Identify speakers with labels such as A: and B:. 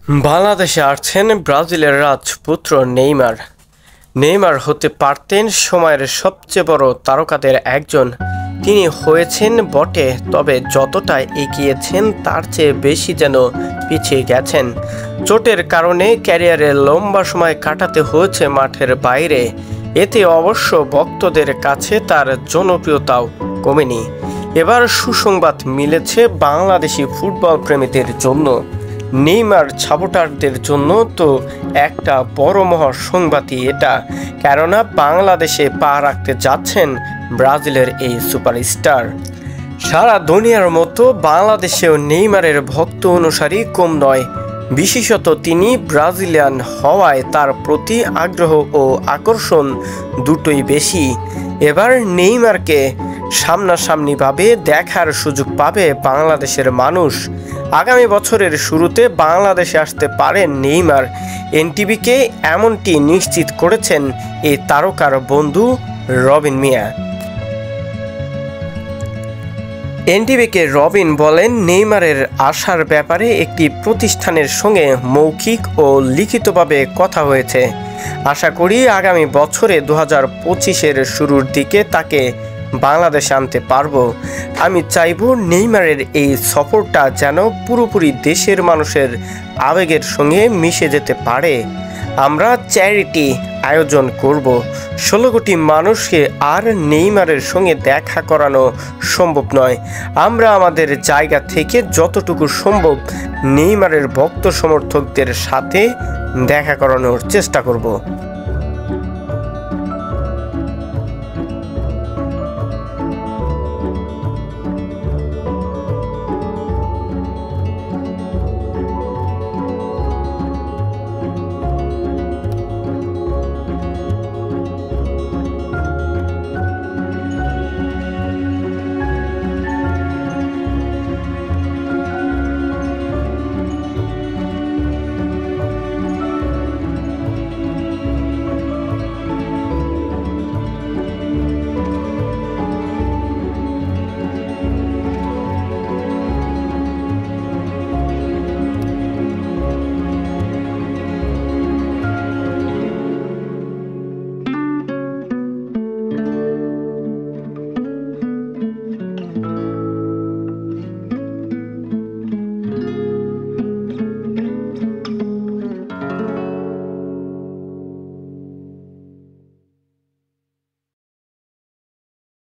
A: বাংলাদেশে আসছেন ব্রাজিলের রাজপুত্র নেইমার। নেইমার হতে পারতেন সময়ের সবচেয়ে বড় তারকাদের একজন। তিনি হয়েছেন বটে, তবে যতটা এগিয়েছেন তার চেয়ে বেশি যেন পিছিয়ে গেছেন। চোটের কারণে ক্যারিয়ারে লম্বা সময় কাটাতে হয়েছে মাঠের বাইরে। এতে অবশ্য ভক্তদের কাছে তার জনপ্রিয়তাও কমেনি। এবার সুসংবাদ মিলেছে বাংলাদেশি ফুটবল প্রেমীদের জন্য। নেইমার সাপোর্টারদের জন্য তো একটা বড় মহা সংবাদই এটা, কেননা বাংলাদেশে পা রাখতে যাচ্ছেন ব্রাজিলের এই সুপারস্টার। সারা দুনিয়ার মতো বাংলাদেশেও নেইমারের ভক্ত অনুসারী কম নয়। বিশেষত তিনি ব্রাজিলিয়ান হওয়ায় তার প্রতি আগ্রহ ও আকর্ষণ দুটোই বেশি। এবার নেইমারকে সামনাসামনিভাবে দেখার সুযোগ পাবে বাংলাদেশের মানুষ। আগামী বছরের শুরুতে বাংলাদেশে আসতে পারেন নেইমার। এনটিভিকে এমনটি নিশ্চিত করেছেন এই তারকার বন্ধু রবিন মিয়া। এনটিভিকে রবিন বলেন, নেইমারের আসার ব্যাপারে একটি প্রতিষ্ঠানের সঙ্গে মৌখিক ও লিখিতভাবে কথা হয়েছে। আশা করি আগামী বছরে 2025-এর শুরুর দিকে তাকে বাংলাদেশে আনতে পারবো। আমি চাইব নেইমারের এই সফরটা যেন পুরোপুরি দেশের মানুষের আবেগের সঙ্গে মিশে যেতে পারে। আমরা চ্যারিটি আয়োজন করব। 16 কোটি মানুষকে আর নেইমারের সঙ্গে দেখা করানো সম্ভব নয়। আমরা আমাদের জায়গা থেকে যতটুকু সম্ভব নেইমারের ভক্ত সমর্থকদের সাথে দেখা করানোর চেষ্টা করব।